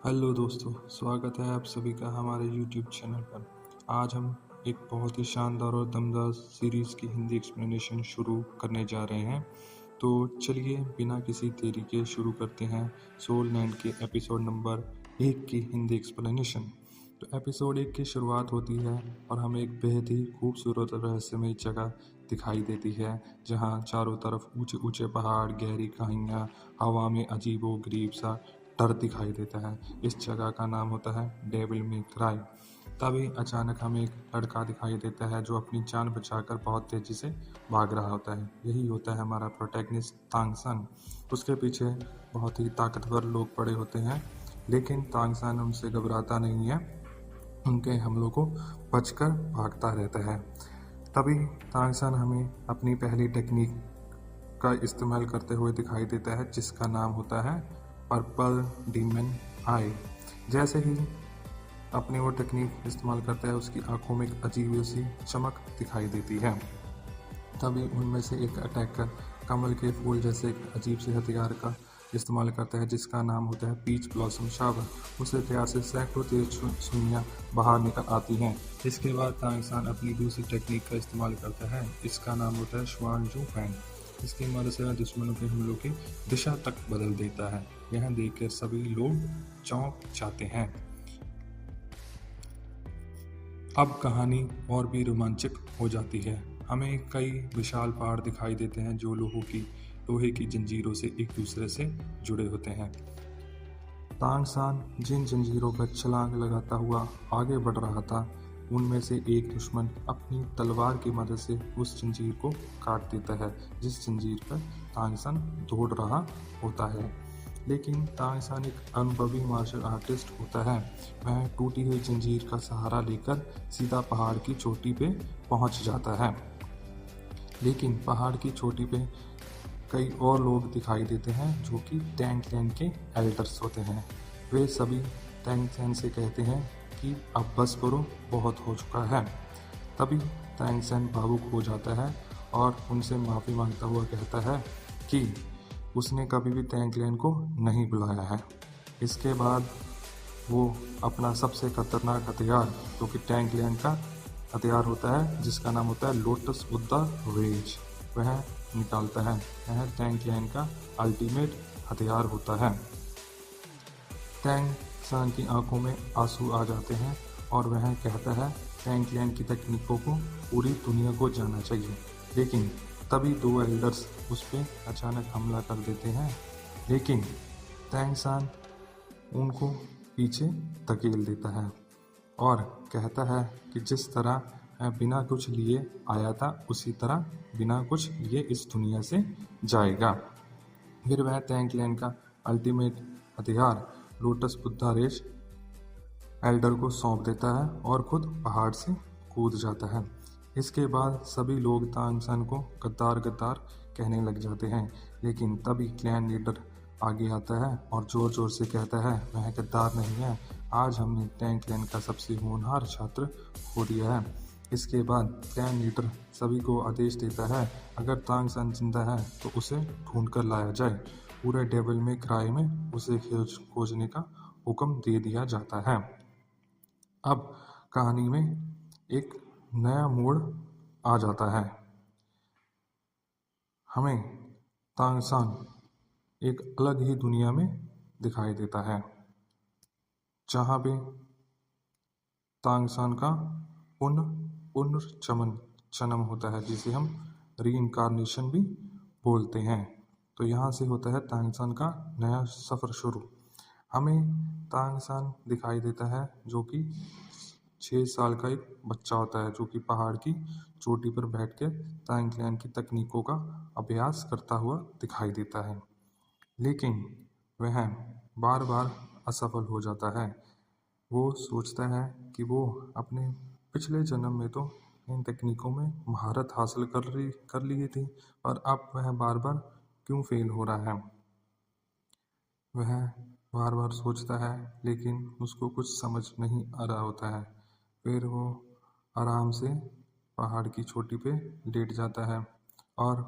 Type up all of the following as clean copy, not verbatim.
Hello दोस्तों, स्वागत है आप सभी का हमारे YouTube चैनल पर। आज हम एक बहुत ही शानदार और दमदार सीरीज़ की हिंदी एक्सप्लेनेशन शुरू करने जा रहे हैं। तो चलिए बिना किसी देरी के शुरू करते हैं सोल लैंड के एपिसोड नंबर 1 की हिंदी एक्सप्लेनेशन। तो एपिसोड 1 की शुरुआत होती है और हमें एक बेहद ही खूबसूरत और रहस्यमय जगह दिखाई देती है, जहाँ चारों तरफ ऊंचे ऊंचे पहाड़, गहरी खाइयाँ, हवा में अजीबो-गरीब सा डर दिखाई देता है। इस जगह का नाम होता है डेविल मे क्राई। तभी अचानक हमें एक लड़का दिखाई देता है जो अपनी जान बचाकर बहुत तेजी से भाग रहा होता है। यही होता है हमारा प्रोटैगनिस्ट तांगसन। उसके पीछे बहुत ही ताकतवर लोग पड़े होते हैं, लेकिन तांगसन उनसे घबराता नहीं है। उनके हमलों को बचकर भागता रहता है। तभी तांगसन हमें अपनी पहली टेक्निक का इस्तेमाल करते हुए दिखाई देता है, जिसका नाम होता है पर्पल डीमन आई। जैसे ही अपनी वो टेक्निक इस्तेमाल करता है, उसकी आंखों में एक अजीब सी चमक दिखाई देती है। तभी उनमें से एक अटैकर कमल के फूल जैसे एक अजीब से हथियार का इस्तेमाल करता है, जिसका नाम होता है पीच ब्लॉसम शावर। उस हथियार से सैकड़ों तेज सुइयां बाहर निकल आती हैं। इसके बाद तांगसान अपनी दूसरी टेक्निक का इस्तेमाल करता है, इसका नाम होता है श्वान जू फैन। इसकी मदद से वह दुश्मनों के हमलों की दिशा तक बदल देता है। यह देखकर सभी लोग चौंक जाते हैं। अब कहानी और भी रोमांचक हो जाती है। हमें कई विशाल पहाड़ दिखाई देते हैं जो लोहे की जंजीरों से एक दूसरे से जुड़े होते हैं। तांगसान जिन जंजीरों पर छलांग लगाता हुआ आगे बढ़ रहा था, उनमें से एक दुश्मन अपनी तलवार की मदद से उस जंजीर को काट देता है जिस जंजीर पर तांगसान दौड़ रहा होता है। लेकिन तांगसान एक अनुभवी मार्शल आर्टिस्ट होता है। वह टूटी हुई जंजीर का सहारा लेकर सीधा पहाड़ की चोटी पे पहुंच जाता है। लेकिन पहाड़ की चोटी पे कई और लोग दिखाई देते हैं जो कि टैंग क्लैन के एल्डर्स होते हैं। वे सभी टैंग क्लैन से कहते हैं कि अब बस करो, बहुत हो चुका है। तभी टैंग क्लैन भावुक हो जाता है और उनसे माफ़ी मांगता हुआ कहता है कि उसने कभी भी टैंग क्लैन को नहीं बुलाया है। इसके बाद वो अपना सबसे खतरनाक हथियार, जो कि टैंग क्लैन का हथियार होता है, जिसका नाम होता है लोटस बुद्धा रेज, वह निकालता है। यह टैंग क्लैन का अल्टीमेट हथियार होता है। टैंग सान की आंखों में आंसू आ जाते हैं और वह कहता है टैंग क्लैन की तकनीकों को पूरी दुनिया को जानना चाहिए। लेकिन तभी दो एल्डर्स उस पर अचानक हमला कर देते हैं, लेकिन टैंग सान उनको पीछे धकेल देता है और कहता है कि जिस तरह मैं बिना कुछ लिए आया था, उसी तरह बिना कुछ लिए इस दुनिया से जाएगा। फिर वह टैंग क्लैन का अल्टीमेट हथियार लोटस बुद्धा रेज एल्डर को सौंप देता है और खुद पहाड़ से कूद जाता है। इसके बाद सभी लोग तांगसान को गद्दार गद्दार कहने लग जाते हैं, लेकिन तभी क्लैन लीडर आगे आता है और जोर जोर से कहता है वह गद्दार नहीं है, आज हमने टैंग क्लैन का सबसे होनहार छात्र खो दिया है। इसके बाद क्लैन लीडर सभी को आदेश देता है अगर तांगसान जिंदा है तो उसे ढूंढ कर लाया जाए। पूरे डेविल में क्राई में उसे खोजने का हुक्म दे दिया जाता है। अब कहानी में एक नया मोड़ आ जाता है। हमें तांगसान एक अलग ही दुनिया में दिखाई देता है, जहाँ पे तांगसान का पुनर्जन्म जन्म होता है, जिसे हम रीइंकारनेशन भी बोलते हैं। तो यहाँ से होता है तांगसान का नया सफ़र शुरू। हमें तांगसान दिखाई देता है जो कि 6 साल का एक बच्चा होता है, जो कि पहाड़ की चोटी पर बैठ कर टैंग क्लैन की तकनीकों का अभ्यास करता हुआ दिखाई देता है। लेकिन वह बार बार असफल हो जाता है। वो सोचता है कि वो अपने पिछले जन्म में तो इन तकनीकों में महारत हासिल कर ली थी, और अब वह बार बार क्यों फेल हो रहा है। वह बार बार सोचता है, लेकिन उसको कुछ समझ नहीं आ रहा होता है। फिर वो आराम से पहाड़ की चोटी पे लेट जाता है और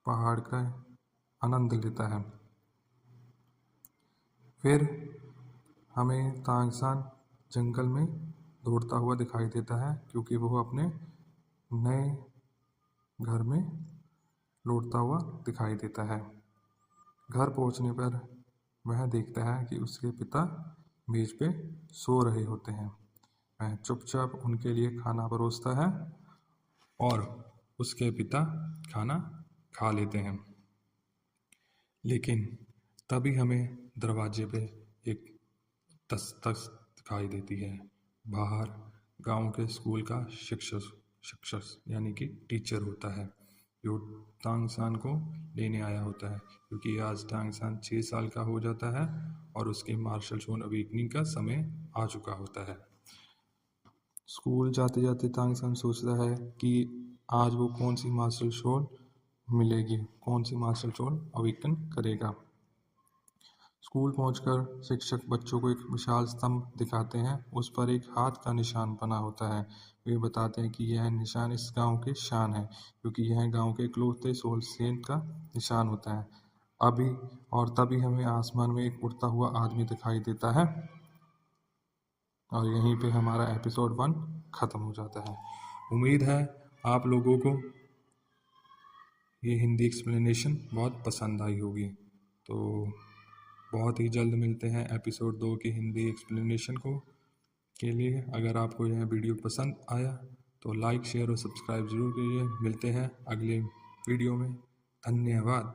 पहाड़ का आनंद लेता है। फिर हमें तांगसान जंगल में दौड़ता हुआ दिखाई देता है क्योंकि वह अपने नए घर में लौटता हुआ दिखाई देता है। घर पहुंचने पर वह देखता है कि उसके पिता मेज पे सो रहे होते हैं। वह चुपचाप उनके लिए खाना परोसता है और उसके पिता खाना खा लेते हैं। लेकिन तभी हमें दरवाजे पे एक दस्तक दिखाई देती है। बाहर गांव के स्कूल का शिक्षक यानी कि टीचर होता है जो तांगसान को लेने आया होता है क्योंकि आज तांगसान 6 साल का हो जाता है और उसके मार्शल शोन अवेकनिंग का समय आ चुका होता है। स्कूल जाते जाते तांगसान सोचता है कि आज वो कौन सी मार्शल शोन मिलेगी, कौन सी मार्शल शोन अवेकन करेगा। स्कूल पहुंचकर शिक्षक बच्चों को एक विशाल स्तंभ दिखाते हैं। उस पर एक हाथ का निशान बना होता है। वे बताते हैं कि यह निशान इस गांव की शान है क्योंकि यह गांव के इकलौते सोल्सेन का निशान होता है। अभी और तभी हमें आसमान में एक उड़ता हुआ आदमी दिखाई देता है और यहीं पे हमारा एपिसोड 1 ख़त्म हो जाता है। उम्मीद है आप लोगों को ये हिंदी एक्सप्लेनेशन बहुत पसंद आई होगी। तो बहुत ही जल्द मिलते हैं एपिसोड 2 की हिंदी एक्सप्लेनेशन के लिए। अगर आपको यह वीडियो पसंद आया तो लाइक शेयर और सब्सक्राइब ज़रूर कीजिए। मिलते हैं अगले वीडियो में। धन्यवाद।